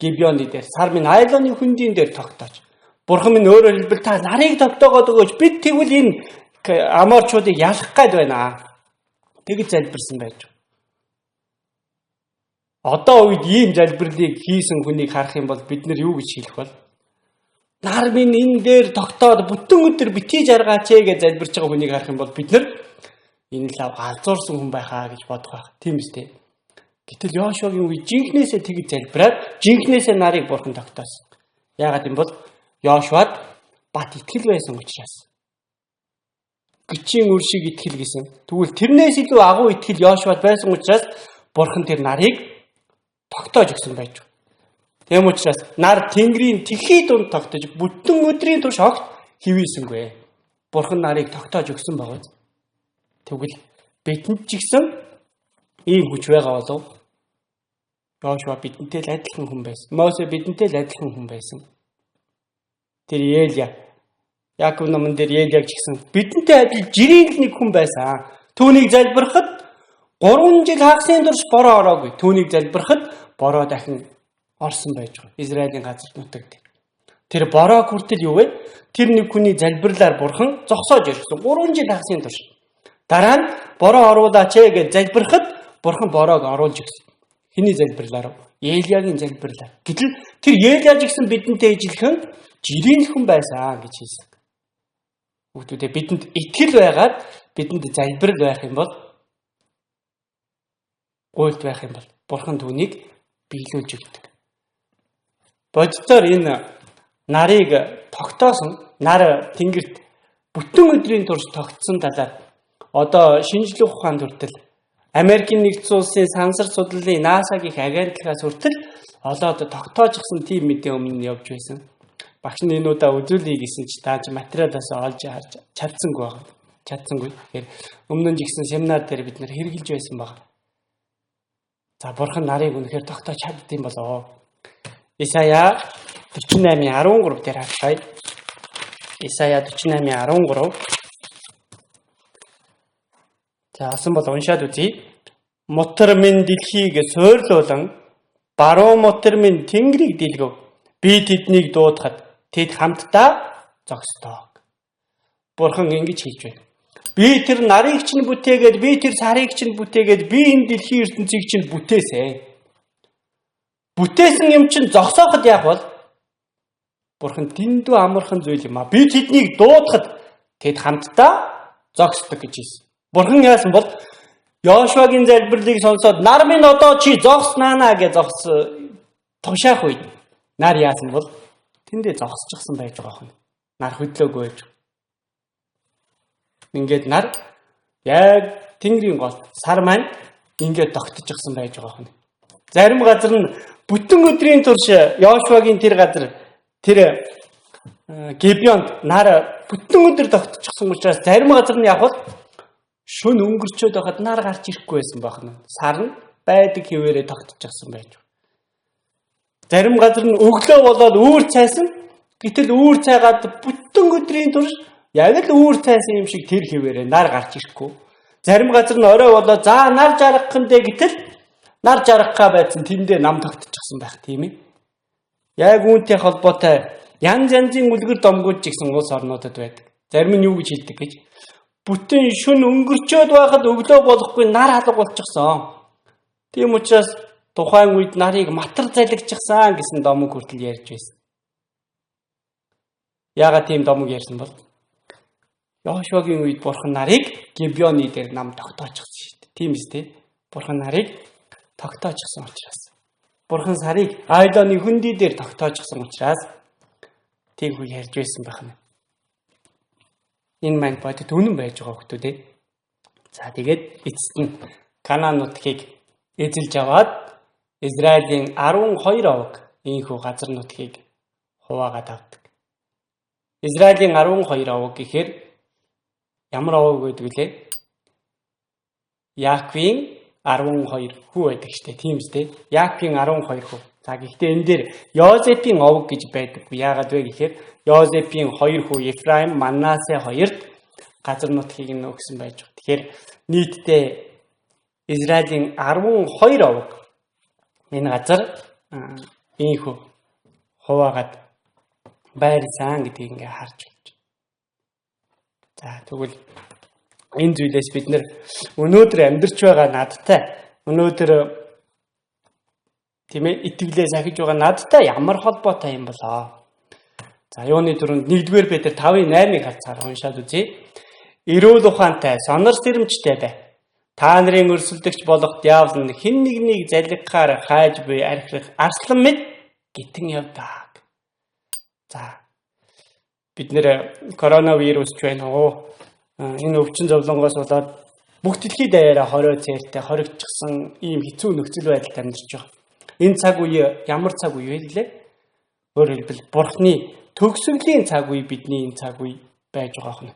Гибеоны дээр, сар минь Айлоны хүндийн дээр тогтооч. Бурхан минь өөрөөр хэлбэл та нарыг тогтоогоод өгөөч. Бид тэгвэл энэ Аморчуудыг ялах гээд байна. Тэгж залбирсан байж. Одоо үед ийм залбирлыг хийсэн хүнийг харах юм бол бид нар юу гэж хэлэх бол? Нар минь энэ дээр тогтоод бүтэн өдөр битгий жаргаач гэж залбирч байгаа хүнийг харах юм бол бид нар энэ лав галзуурсан хүн байхаа гэж бодох байх. Тийм үстэй. Гэтэл Йошуагийн үе жинхнээсээ тэгж залбираад жинхнээсээ нарыг Бурхан тогтоосон. Яагаад юм бол Йошуад бат итгэл байсан учраас. Гिचийн үр шиг итгэл гэсэн. Тэгвэл тэрнээс илүү агуу итгэл Йошуад байсан учраас Бурхан тэр нарыг тогтоож өгсөн байж. Тэм учраас нар Тэнгэрийн тэхий дунд тогтож бүтэн өдрийн турш огт хивээсэнгүй. Бурхан нарыг тогтоож өгсөн байгаа. Тэгвэл бидэнд ч гэсэн ийм хүч байгаа болов. Йошуа бидэнтэй л адилхан хүн байсан. Мосе бидэнтэй л адилхан хүн байсан. Тэр Елия Яаков номон дээр Елиаг ч гэсэн бидэнтэй адил жирийн нэг хүн байсан. Түүнийг залбирахад 3 жил хагасын турш бороо ороогүй. Түүнийг залбирахад бороо дахин орсон байж байгаа. Израилийн газар нутаг дээр. Тэр бороо хүртэл юу вэ? Тэр нэг хүний залбирлаар Бурхан зогсоож ирсэн. 3 жил хагасын турш. Дараа нь бороо оруулаач гэж залбирахад Бурхан бороог оруулж өгсөн. Хэний залбирлаар? Елиагийн залбирлаар. Гэтэл тэр Елиаж гэсэн бидэнтэй ижилхэн жирийн хүн байсан гэж хэлсэн. Хүүхдүүдээ бидэнд итгэл байгаад бидэнд залбирал байх юм бол гуйлд байх юм бол Бурхан түүнийг биелүүлж өгдөг. Бодцоор энэ нарыг тогтоосон, нар Тэнгэрт бүтэн өдрийн турш тогтсон талаар одоо шинжлэх ухаанд хүртэл Америкийн нэгдсэн улсын сансар судлалын NASA-гийн агентлагаас хүртэл олоод тогтоожсэн тийм мэдээ өмнө нь явж байсан. Багш нь энэ удаа үзүүлэе гэсэн чи тааж материалаас олж харж чадсангүй байна. Чадсангүй. Тэгэхээр өмнө нь жигсэн семинар дээр бид нэр хэрэгжилж байсан баг. За Бурхан нарыг үнэхээр тогтоож чаддсан болоо. Исая 48:13 дээр харъя. Исая 48:13. За асан бол уншаад үзье. Мутар минь дэлхийг суурлуулан баруун мутар минь Тэнгэрийг дийлгэв. Би тэднийг дуудахад тэд хамтдаа зогсдог. Бурхан ингэж хэлж байна. Би тэр нарыг чинь бүтээгээд, би тэр сарыг чинь бүтээгээд, би энэ дэлхийн ертөнцийг чинь бүтээсэй. Бүтээсэн юм чинь зогсооход яах вэ? Бурхан дэндүү амархан зүйл юм а. Би тэднийг дуудахад тэд хамтдаа зогсдог гэж хэлсэн. Бурхан яасан бол Йошуагийн залбирлыг сонсоод нар минь одоо чи зогснаа гэж тушаах үед нар яасан бол тэндээ зогсчихсан байж байгаа хүн. Нар хөдлөөгүй байж. Ингээд нар яг Тэнгэрийн гол сар маань ингээд тогтчихсан байж байгаа хүн. Зарим газар нь бүтэн өдрийн турш Йошуагийн тэр газар тэр Гибеонд нар бүтэн өдөр тогтчихсон учраас зарим газар нь яг бол шүн өнгөрчөөд байхад нар гарч ирэхгүй байсан байна. Сар нь байдаг хэвээрээ тогтчихсон байж. Зарим газар нь өглөө болоод үүр цайсан. Гэтэл үүр цайгаад бүтэн өдрийн турш яг л үүр цайсан юм шиг тэр хэвээрээ нар гарч ирэхгүй. Зарим газар нь орой болоод за нар жаргах юм дэ гэтэл нар жаргахаа байсан тэндээ нам тогтчихсон байх тийм ээ. Яг үүнтэй холбоотой янз янзын үлгэр домгууд гэсэн улс орнуудад байдаг. Зарим нь юу гэж хэлдэг гэж бүтэн шүн өнгөрчөөд байхад өглөө болохгүй нар алга болчихсон. Тийм учраас тухайн үед нарыг матар залгичихсан гэсэн домог хүртэл ярьж байсан. Яагаад тийм домог ярьсан бол Йошуагийн үед бурхан нарыг Гибеоны дээр нам тогтоочихсон шүү дээ. Тийм үстэй. Бурхан нарыг тогтоочихсон учраас. Бурхан сарыг Айлоны хөндөй дээр тогтоочихсон учраас тийм хүү ярьж байсан байна. Энэ маань бодит үнэн байж байгаа хүмүүс дээ. За тэгээд эцэст нь Канаан нутгийг эзэлж аваад Израилийн 12 овог ийхүү газар нутгийг хуваагаад авдаг. Израилийн 12 овог гэхээр ямар овог байдаг вүлээ? Яаковын 12 хүү байдаг штэ, тийм үстэй. Яаковын 12 хүү. За гэхдээ энэ дээр Йозефийн овог гэж байдаг. Яагаад вэ гэхээр Йозефийн 2 хүү Ефраим, Манасе хоёрт газар нутгийг нь өгсөн байж байгаа. Тэгэхээр нийтдээ Израилийн 12 овог энэ газар ийхүү хуваагаад байрсан гэдгийг ингээ харж байна. За тэгвэл энэ зүйлээс бид нэр өнөөдөр амьдарч байгаа надтай өнөөдөр тийм ээ итгэлээ сахиж байгаа надтай ямар холбоотой юм болоо. За юуны дөрөнд 1-р Петр 5:8-ыг хацаар уншаад үзье. Эрүүл ухаантай, сонор сэрэмжтэй бай. Та нарын өрсөлдөгч болох диавол нь хэн нэгнийг залгихаар хайж буй архих арслан мэд гитэн явдаг. За бид нэр коронавирус ч байна уу? Энэ өвчин зовлонгоос болоод бүх дэлхий даяараа хорио цээртэй хоригдчихсан ийм хэцүү нөхцөл байдалд амьдарч байгаа. Энэ цаг үе ямар цаг үе вэ лээ? Өөрөөр хэлбэл Бурхны төгсгөлийн цаг үе бидний энэ цаг үе байж байгаа хүн.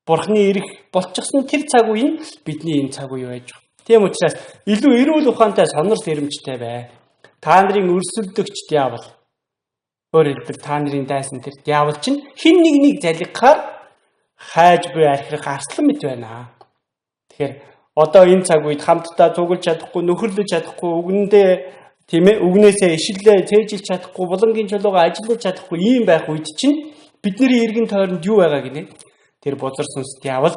Бурхны ирэх болчихсон тэр цаг үе нь бидний энэ цаг үе байж байгаа. Тийм учраас илүү эрүүл ухаантай сонор сэрэмжтэй бай. Та нарын өрсөлдөгч диавол. Өөрөөр хэлбэл та нарын дайсан тэр диавол чинь хэн нэгнийг залгихаар хайж буй архирах арслан мэт байна. Тэгэхээр одоо энэ цаг үед хамтдаа цуглаж чадахгүй, нөхөрлөж чадахгүй, үгэндээ тийм ээ үгнээсээ ишиллээ цээжилж чадахгүй, булангийн чулуугаа ажиллаж чадахгүй ийм байх үед чинь бидний эргэн тойронд юу байгаа гинэ? Тэр бузар сүнс диавол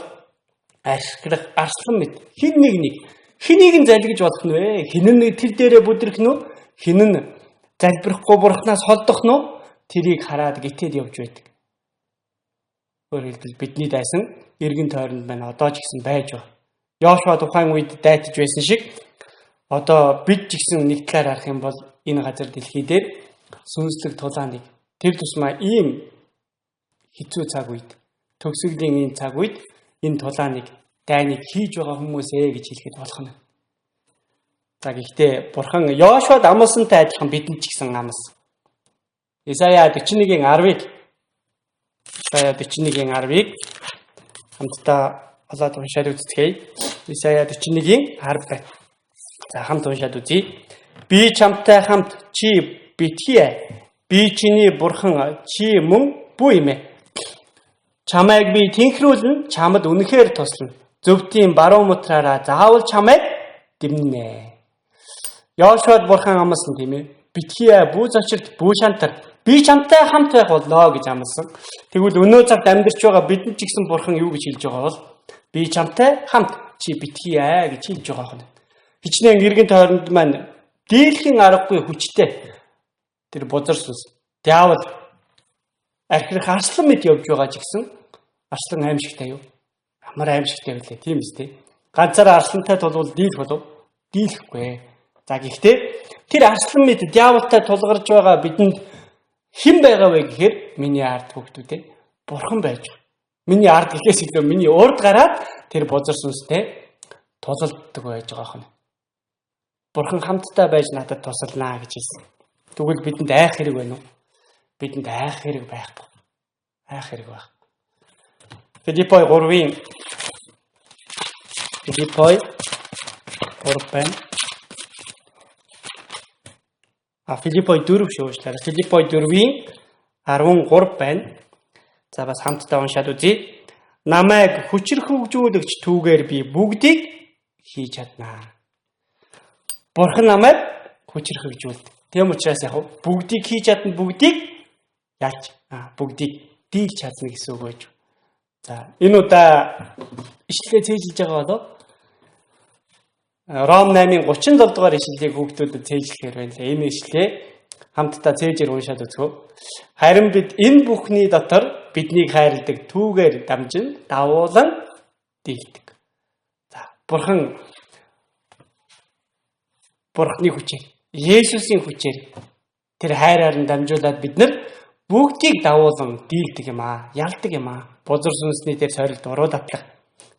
архирах арслан мэт хэн хэнийг нь залгиж болох нь вэ? Хэн нь тэр дээрээ бүдрэх нь вэ? Хэн нь залбирахгүй бурхнаас холдох нь вэ? Тэрийг хараад гитээд явж байдаг. Өөрөөр хэлбэл бидний дайсан эргэн тойронд байна одоо ч гэсэн байж байна. Йошуа тухайн үед дайтаж байсан шиг одоо бид ч гэсэн нэг талаар харах юм бол энэ газар дэлхий дээр сүнслэг тулааныг тэр тусмаа ийм хэцүү цаг үед төгсгөлийн энэ цаг үед энэ тулааныг дайныг хийж байгаа хүмүүсээ гэж хэлэхэд болох нь. За гэхдээ бурхан Йошуад амласантай адилхан бидэнд ч гэсэн амласан. Исая 41:10-ыг хамтдаа олоод уншаад үзье. Исая 41:10 байна. За хамт уншаад үзье. Би чамтай хамт чи битгий. Би чиний бурхан чи мөн бүү юм ээ. Чамайг би тэнхрүүлэн чамд үнэхээр туслана. Зөвхөн баруун мутраараа заавал чамайг дэмнэ. Йошуад бурхан амласан тийм ээ. Битгий бүү зочирт бүү шантар. Би чамтай хамт байх боллоо гэж амласан. Тэгвэл өнөө цагт амьдарч байгаа бидэнд ч гэсэн бурхан юу гэж хэлж байгаа бол би чамтай хамт чи битгий гэж хэлж байгаа юм. Хичнээн эргэн тойронд маань дийлхэн аргагүй хүчтэй тэр бузар сүнс диавол архирах арслан мэт явж байгаа ч гэсэн арслан аимшигтай юу? Амар аимшигтай байлээ тийм үстэй. Ганцаараа арслантай тулвал дийлэх болов? Дийлэхгүй. За гэхдээ тэр арслан мэт диаволтой тулгарч байгаа бидэнд хэн байгаа вэ гэхээр миний ард хүүхдүүд ээ бурхан байж байгаа. Миний ард гэхээс илүү миний урд гараад тэр бузар сүнстэй тулалддаг байж байгаа юм. Бурхан хамтдаа байж надад тусалнаа гэж хэлсэн. Тэгвэл бидэнд айх хэрэг байна уу? Бидэнд айх хэрэг байхгүй. хайх хэрэг байна. Филиппой 3-ын Филиппой 3 байна. Филиппой 4 шүүжлээ. Филиппой 4-ийн 13 байна. За бас хамтдаа уншаад үзье. Намайг хүчрхэгжүүлэгч түүгээр би бүгдийг хийж чаднаа. Бурхан намайг хүчрхэгжүүлдэг. Тийм учраас яг бүгдийг хийж чадна, бүгдийг яаж бүгдийг дийлж чадна гэсэн үг байж. За энэ удаа ишлэлээ цээжилж байгаа болов. Ром 8-ын 37 дугаар ишлэлийг хүүхдүүдэд цээжлэхээр байна. Энэ ишлэлээ хамтдаа цээжээр уншаад үзгөө. Харин бид энэ бүхний дотор биднийг хайрладаг түүгээр дамжин давуулан дийлдэг. За Бурханы хүчээр, Есүсийн хүчээр тэр хайраар нь дамжуулаад бид нар бүгдийг давуулан дийлдэг юм аа, ялдаг юм аа. Бузар сүнсний дээр сорилт уруу татлах.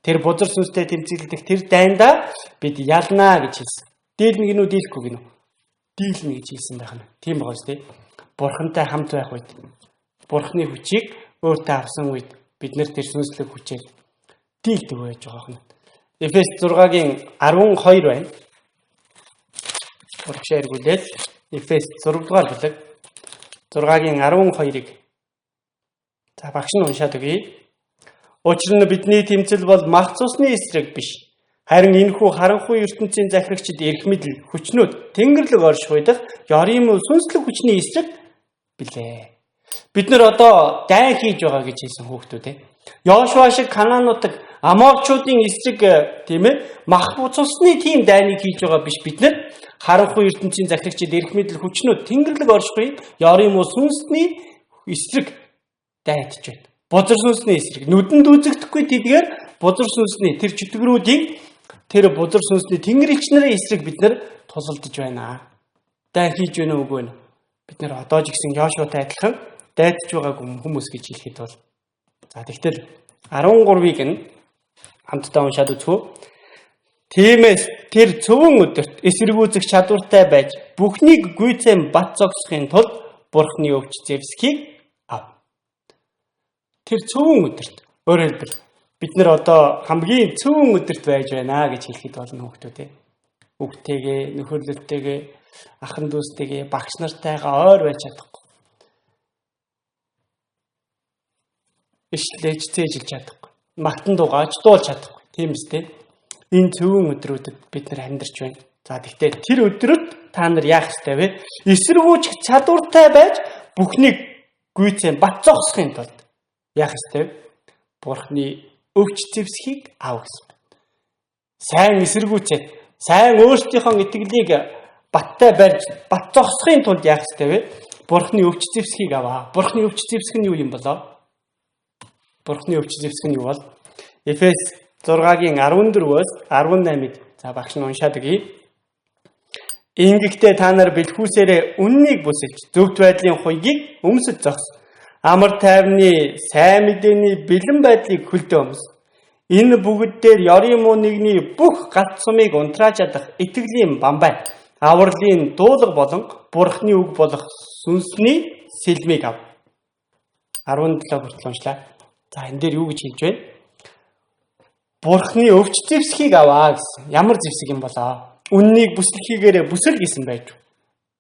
Тэр бузар сүнстэй тэмцэлдэх тэр дайндаа бид ялнаа гэж хэлсэн. Дийлнэ гинүү, дийлэхгүй гинүү? Дийлнэ гэж хэлсэн байх нь. Тийм байгаа шүү дээ. Бурхантай хамт байх үед, Бурханы хүчийг өөртөө авсан үед бид нар тэр сүнслэг хүчээр дийлдэг байж байгаа юм. Эфес 6-гийн 12 байна. Урагшаа эргүүлээд Эфес 6 дугаар бүлэг 6-гийн 12-ыг за багш нь уншаад өгье. Учир нь бидний тэмцэл бол мах цусны эсрэг биш. Харин энэхүү харанхуй ертөнцийн захирагчид эрх мэдэл, хүчнүүд, тэнгэрлэг орших уйдах ёрийн сүнслэг хүчний эсрэг билээ. Бид нар одоо дайн хийж байгаа гэж хэлсэн хүүхдүүд ээ. Йошуа шиг Канаануудыг Аморчуудын эсрэг тийм ээ мах цусны тийм дайныг хийж байгаа биш. Бид нар харанхуй ертөнцийн захирагчид эрх мэдэл, хүчнүүд, тэнгэрлэг орших ёрийн сүнсний эсрэг дайдж байна. Бузар сүнсний эсрэг нүдэнд үзэгдэхгүй тэдгээр бузар сүнсний тэр чөтгөрүүдийн тэр бузар сүнсний тэнгэр элч нарын эсрэг бид нар тусалдаж байна. Дайн хийж байна уу үгүй вэ? Бид нар одоо ч гэсэн Йошуатай адилхан дайдж байгаагүй хүмүүс гэж хэлэхэд бол за тэгтэл 13-ыг нь хамтдаа уншаад үзв. Тиймээс тэр цөвөн өдөрт эсэргүүцэх чадвартай байж бүхнийг гүйцэн бат зогсохын тулд Бурхны өвч зэвсгийг ав. Тэр цөвөн өдөрт өөрөөр хэлбэл бид нар одоо хамгийн цөвөн өдөрт байж байна гэж хэлэхэд болно хүүхдүүдээ. Үгтэйгээ, нөхөрлөлтэйгээ, ахын дүүстэйгээ, багш нартайгаа ойр байж чадахгүй. Ишлээж цээжилж чадахгүй. Магтан дуугаач дуулж чадахгүй. Тийм үстэй. Энэ цөвөн өдрүүдэд бид нар амьдарч байна. За тэгтээ тэр өдрөд та нар яах ёстой вэ? Эсэргүүцэх чадвартай байж бүхнийг гүйцэн бат зогсохын тулд яах ёстой вэ? Бурхны өвч зэвсгийг аав гэсэн. Сайн эсэргүүцээд, сайн өөрсдийнхөө итгэлийг баттай барьж, бат зогсохын тулд яах ёстой вэ? Бурхны өвч зэвсгийг аваа. Бурхны өвч зэвсэг нь юу юм болоо? Бурхны өвч зэвсэг нь юу бол? Эфес 6-гийн 14-өөс 18-ыг за багш нь уншаад өгье. Ингэхдээ та нар бэлхүүсээрээ үннийг бүсэлж, зөвхт байдлын хуйгийг өмсөж зогс. Амар тайвны сайн мэдээний бэлэн байдлыг хөлдөө өмс. Энэ бүгд дээр ёрийн муу нэгний бүх галт сумыг унтрааж чадах итгэлийн бамбай, авралын дуулга болон Бурхны үг болох сүнсний сэлмийг ав. 17 хүртэл уншлаа. За энэ дээр юу гэж хэлж байна? Бурхны өвч зэвсгийг аваа гэсэн. Ямар зэвсэг юм болоо? Үннийг бүслэхийгээрээ бүсэл гэсэн байж.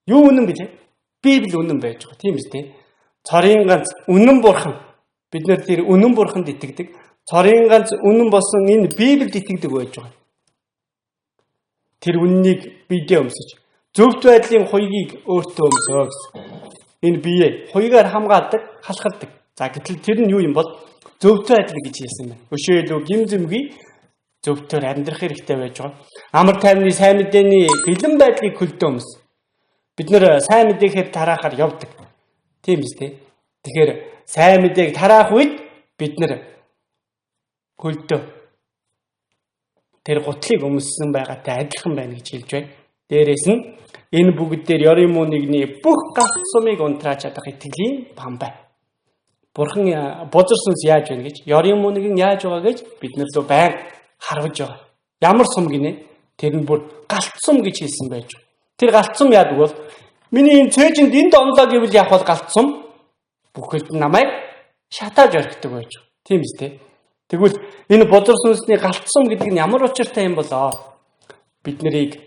Юу үнэн бэлээ? Библи үнэн байж байгаа. Тийм үстэй. Цорын ганц үнэн бурхан. Бид нар тэр үнэн бурханд итгэдэг. Цорын ганц үнэн болсон энэ Библиэд итгэдэг байж байгаа. Тэр үннийг бидээ өмсөж, зөвхт байдлын хуйгийг өөртөө өмсөө гэсэн. Энэ бие хуйгаар хамгаалдаг, халахдаг. За гэтэл тэр нь юу юм бол? Зөвхт байдал гэж хэлсэн байна. Өшөөлөө гимзэмгүй зөвхтөөр амьдрах хэрэгтэй байж байгаа. Амар тайвны сайн мэдээний бэлэн байдлыг хөлдөө өмс. Бид нэр сайн мэдээхээр тараахаар явдаг. Тийм үстэй. Тэгэхээр сайн мэдээг тараах үед бид нэр хөлдөө тэр гутлыг өмссөн байгаатай адилхан байна гэж хэлж байна. Дээрээс нь энэ бүгд дээр ёрийн муу нэгний бүх галт сумыг унтрааж чадах итгэлийн бамбай. Бурхан бузар сүнс яаж байна гэж, ёрийн муу нэг нь яаж байгаа гэж бид нар зөв байг харуулж байгаа. Ямар сум гинэ? Тэр нь бүр галт сум гэж хэлсэн байж. Тэр галт сум яадаг бол миний энэ цээжинд энд онлоо гэвэл яг бол галт сум бүхэлд намайг шатааж орхидог байж байгаа. Тийм биз дээ. Тэгвэл энэ бодлого сүнсний галт сум гэдэг нь ямар учиртай юм болоо? Бид нарыг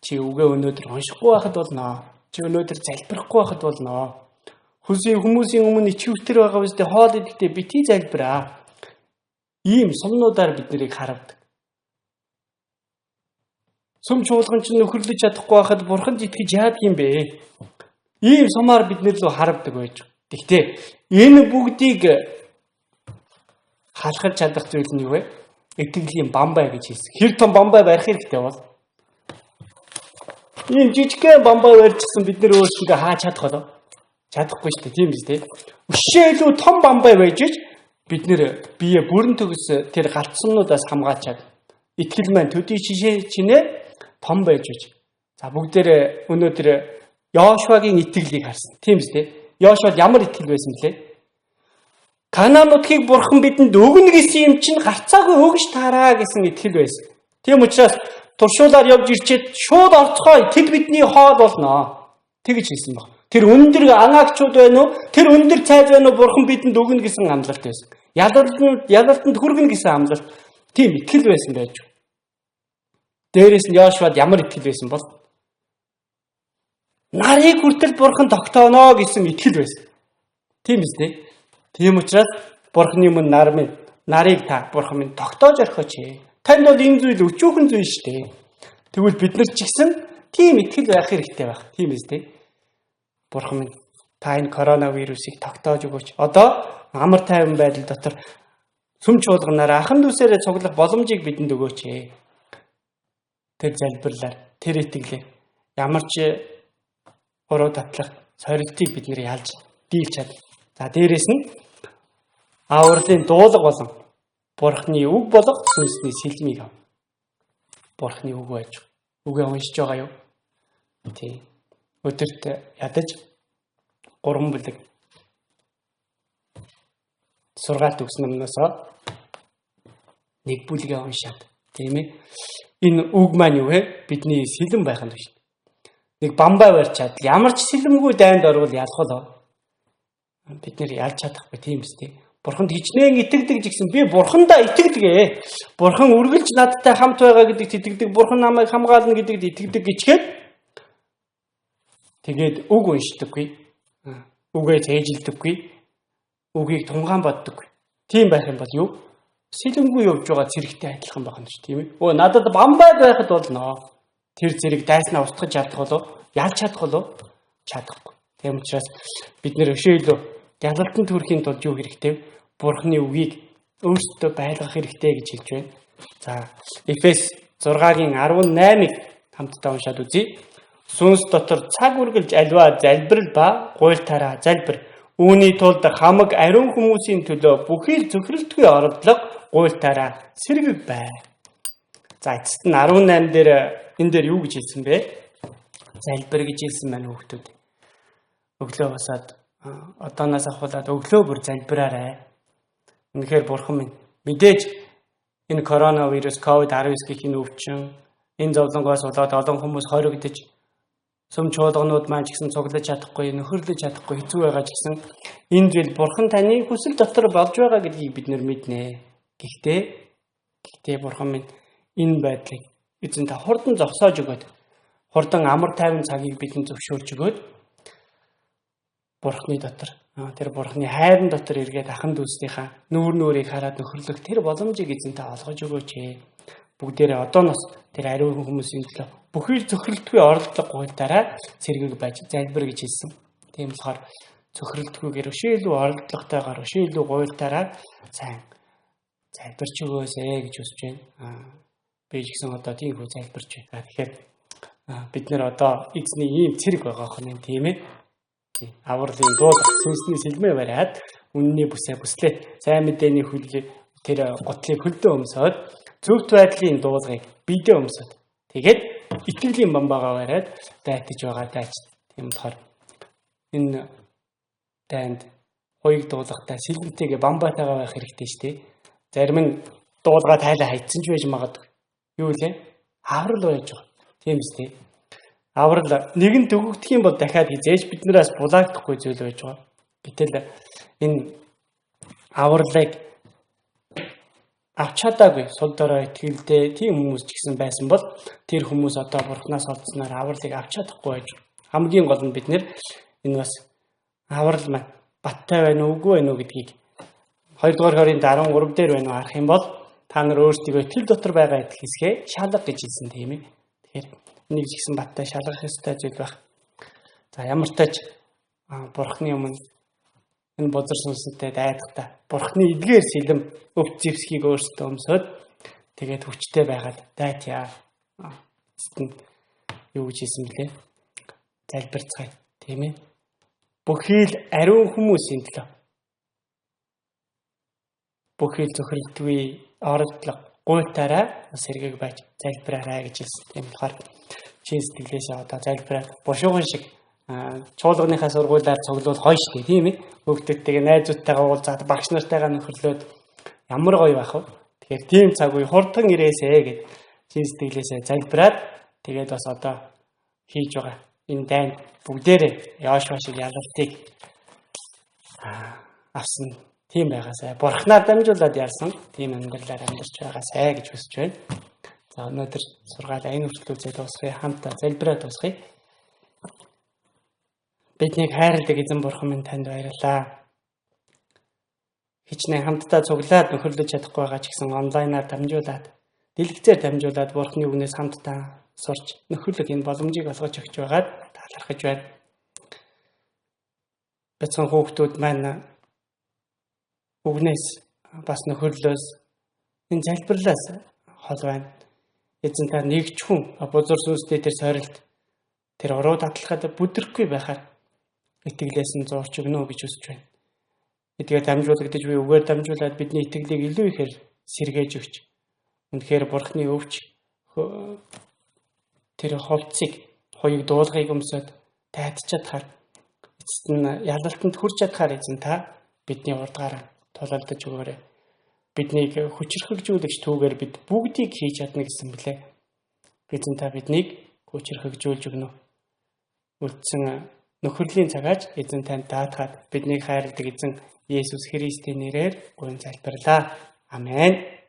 чи үгээ өнөөдөр уншихгүй байхад болно. Чи өнөөдөр залбирахгүй байхад болно. Хүмүүсийн өмнө ичвэртэр байгаа үстэй хоол идэхдээ бити залбираа. Ийм сумнуудаар бид нарыг харавдаг. Сум чуулган чинь нөхөрлөж чадахгүй байхад бурханд итгэж яадаг юм бэ? Ийм сумаар бид нар лөө харавдаг байж. Гэхдээ энэ бүгдийг халахж чадах зүйл нь юу вэ? Итгэлийн бамбай гэж хэлсэн. Хэр том бамбай барих хэрэгтэй бол? Ийм жижигхэн бамбай барьчихсан бид нар өөрсдөө хааж чадах болов? Чадахгүй шүү дээ, тийм биз дээ. Өшөө илүү том бамбай байж бид нэр бие бүрэн төгс тэр галцсануудаас хамгаалж чад. Итгэл маань төдий шишээ чинээ том байж байж. За бүгдээрээ өнөөдөр Йошуагийн итгэлийг харсан. Тийм биз дээ. Йошуад ямар итгэл байсан блэ? Канаан нутгийг бурхан бидэнд өгнө гэсэн юм чинь гарцаагүй өгж таараа гэсэн итгэл байсан. Тийм учраас туршуулаар явж ирчээд шууд орцгой тэд бидний хоол болно. Тэгж хэлсэн баг. Тэр өндөр анаагчуд байна уу? Тэр өндөр цайз байна уу? Бурхан бидэнд өгнө гэсэн амлалт байсан. Ялалтанд хүргэнэ гэсэн амлалт. Тийм итгэл байсан байж. Дээрээс нь Йошуад ямар итгэл байсан бол? Нарыг хүртэл бурхан тогтооно гэсэн итгэл байсан. Тийм биз дээ. Тийм учраас бурханы өмнө нарыг та бурхан минь тогтоож орхооч. Танд бол энэ зүйл өчүүхэн зүйл шүү дээ. Тэгвэл бид нар ч гэсэн тийм итгэл байх хэрэгтэй байх. Тийм биз дээ. Бурхан минь та энэ коронавирусыг тогтоож өгөөч. Одоо амар тайван байдал дотор сүм чуулганаараа ахан дүүсээрээ цуглах боломжийг бидэнд өгөөч. Тэр залбирлаар, тэр итгэлээр ямар ч уруу татлах сорилтыг бид нэр ялж дийлж чад. За дээрэс нь авралын дуулга болон бурхны үг болох сүнсний сэлмийг ав. Бурхны үг байж. Үгээ уншиж байгаа юу? Тийм. Өдөрт ядаж 3 бүлэг сургаалт өгсөн номноосоо 1 бүлгээ уншаад тийм ээ. Энэ үг маань юу вэ? Бидний сэлэм байх нь шүү дээ. Нэг бамбай барьчаад ямар ч сэлэмгүй дайнд орвол ялах болоо. Бид нэр ялж чадахгүй тийм үстэй. Бурханд хичнээн итгэдэг гэсэн би бурхандаа итгэдэг. Бурхан үргэлж надтай хамт байгаа гэдэгт итгэдэг. Бурхан намайг хамгаална гэдэгт итгэдэг гэчгээд тэгээд үг уншдаггүй. Үгээ цээжилдэггүй. Үгийг тунгаан боддоггүй. Тийм байх юм бол юу? Сэлэмгүй явж байгаа зэрэгтэй адилхан байх нь шүү, тийм ээ. Надад бамбай байхад болно. Тэр зэрэг дайснаа устгаж чадах болов? Ялж чадах болов? Чадахгүй. Тийм учраас бид нэр өшөөлөө ялалтанд хүрэхийн тулд юу хэрэгтэй? Бурхны үгийг өөрсдөө байлгах хэрэгтэй гэж хэлж байна. За, Эфес 6-гийн 18-ыг хамтдаа уншаад үзье. Сүнс дотор цаг үргэлж аливаа залбирал ба гуйлтаараа залбир. Үүний тулд хамаг ариун хүмүүсийн төлөө бүхий л зөвхөрлөлтгүй оролдлого гуйлтаараа сэргэг бай. За, эцэст нь 18 дээр энэ дээр юу гэж хэлсэн бэ? Залбир гэж хэлсэн маань хүүхдүүд. Өглөө басаад одооноос ахуулаад өглөө бүр залбираарай. Үнэхээр бурхан минь мэдээж энэ коронавирус COVID-19 гэх энэ өвчин энэ зовлонгоос болоод олон хүмүүс хоригдож сүм чуулганууд маань ч гэсэн цуглаж чадахгүй, нөхөрлөж чадахгүй хэцүү байгаа ч гэсэн энэ зүйл бурхан таны хүсэл дотор болж байгаа гэдгийг бид нар мэднэ. Гэхдээ бурхан минь энэ байдлыг эзэнтэй хурдан зогсоож өгөөд хурдан амар тайван цагийг бидэнд зөвшөөрч өгөөд бурхны дотор тэр бурхны хайрын дотор эргээд ахан дүүснийхаа нүүрийг хараад нөхөрлөх тэр боломжийг эзэнтэй олгож өгөөч. Бүгдээрээ одооноос тэр ариун хүмүүсийн төлөө бүхий зөвхөрлөлтгүй оролдлого гуйлтаараа сэргэг байж залбир гэж хэлсэн. Тийм болохоор зөвхөрлөлтгүйгээр өшөөлөө оролдлоготойгоор өшөөлөө гуйлтаараа сайн залбирч өгөөсэй гэж хүсэж байна. Би ч гэсэн одоо тийм хөө залбирч байна. Тэгэхээр бид нэр одоо эзний ийм цэрэг байгаа хөө тийм ээ. Авралын дуулах сүнсний сэлмээ бариад үнний бүсээ бүслээ. Сайн мэдээний хөлийг тэр гутлыг хөлдөө өмсөөд зөвхт байдлын дуулгыг бидээ өмсөд. Тэгээд итгэлийн бамбаагаа бариад дайтаж байгаа дайч. Тийм болохоор энэ дайнд хоёрыг дуулахтаа сэлмтэйгээ бамбаатайгаа байх хэрэгтэй шүү дээ. Зарим нь дуулгаа тайлаа хайцсан ч байж магадгүй. Юу лээ? Аврал байж байгаа. Тийм үстэй. Аврал нэгэн төгөгдөх юм бол дахиад хизээж биднээс булаагдахгүй зүйл байж байгаа. Гэтэл энэ авралыг авч чадаагүй сул дорой итгэлтэй тийм хүмүүс ч гэсэн байсан бол тэр хүмүүс одоо Бурханаас олдсноор авралыг авч чадахгүй байж. Хамгийн гол нь бид нэр энэ бас аврал маань баттай байна уу үгүй байна уу гэдгийг 2 дугаар Коринт 13 дээр байна уу харах юм бол та нар өөрсдөө итгэл дотор байгаа итгэл хэсгээ шалга гэж хэлсэн тийм ээ. Тэгэхээр энийг ч гэсэн баттай шалгах ёстой зүйл байх. За ямар ч тач Бурханы өмнө энэ бозар сүнстэй дайдахдаа Бурханы эдгээр сэлэм өвч зэвсгийг өөрсдөө өмсөд тэгээд хүчтэй байгаад дайтяа. Юу гэж хэлсэн бэлээ? Залбирцгаая тийм ээ. Бүхий л ариун хүмүүсийн төлөө. Бүхий л зөвхөлдгүй оролдлого гуйтаараа сэргийг байж залбираарай гэж хэлсэн. Тийм болохоор чин сэтгэлээсээ одоо залбираад бушууган шиг чуулганыхаа сургуулиар цуглуул хойш тий тийм ээ. Хүүхдүүдтэйгээ найзуудтайгаа уулзаад багш нартайгаа нөхөрлөөд ямар гоё байх вэ? Тэгэхээр тийм цаг үе хурдан ирээсэ гэж чин сэтгэлээсээ залбираад тэгээд бас одоо хийж байгаа энэ дайнд бүгдээрээ Йошуа шиг ялалтыг авсан тийм байгаасай. Бурхнаар дамжуулаад ярьсан тийм амьдралаар амьдарч байгаасай гэж хүсэж байна. За өнөөдөр сургаалаа энэ хүртэл үзээд дуусгая. Хамтаа залбираад дуусгая. Биднийг хайрладаг эзэн бурхан минь танд баярлалаа. Хичнээн хамтдаа цуглаад нөхөрлөж чадахгүй байгаа ч гэсэн онлайнаар дамжуулаад, дэлгэцээр дамжуулаад бурханы үгнээс хамтдаа сурч нөхөрлөх энэ боломжийг олгож өгч байгаад талархаж байна. Бяцхан хүүхдүүд маань үгнээс бас нөхөрлөөс энэ залбирлаас хол байна. Эзэн та нэгч хүн бузар сүнстэй тэр сорилт тэр ороо татлахад бүдрэхгүй байхаар итгэлээс нь зурч өгнө гэж хүсэж байна. Эдгээр дамжуулагдаж буй үгээр дамжуулаад бидний итгэлийг илүү ихээр сэргээж өгч үнэхээр бурхны өвч тэр хувцсыг хоёуг дуулахыг өмсөд тайтж чадхаар эцэст нь ялалтанд хүрч чадхаар эзэн та бидний урдгаар тулалдаж өгөөрэй. Биднийг хүчрхэгжүүлэгч түүгээр бид бүгдийг хийж чадна гэсэн блэ. Эзэн та биднийг хүчрхэгжүүлж өгнө. Үлдсэн нөхөрлийн цагааж эзэн танд даатгаад биднийг хайрладаг эзэн Есүс Христийн нэрээр гуйн залбирлаа. Амен.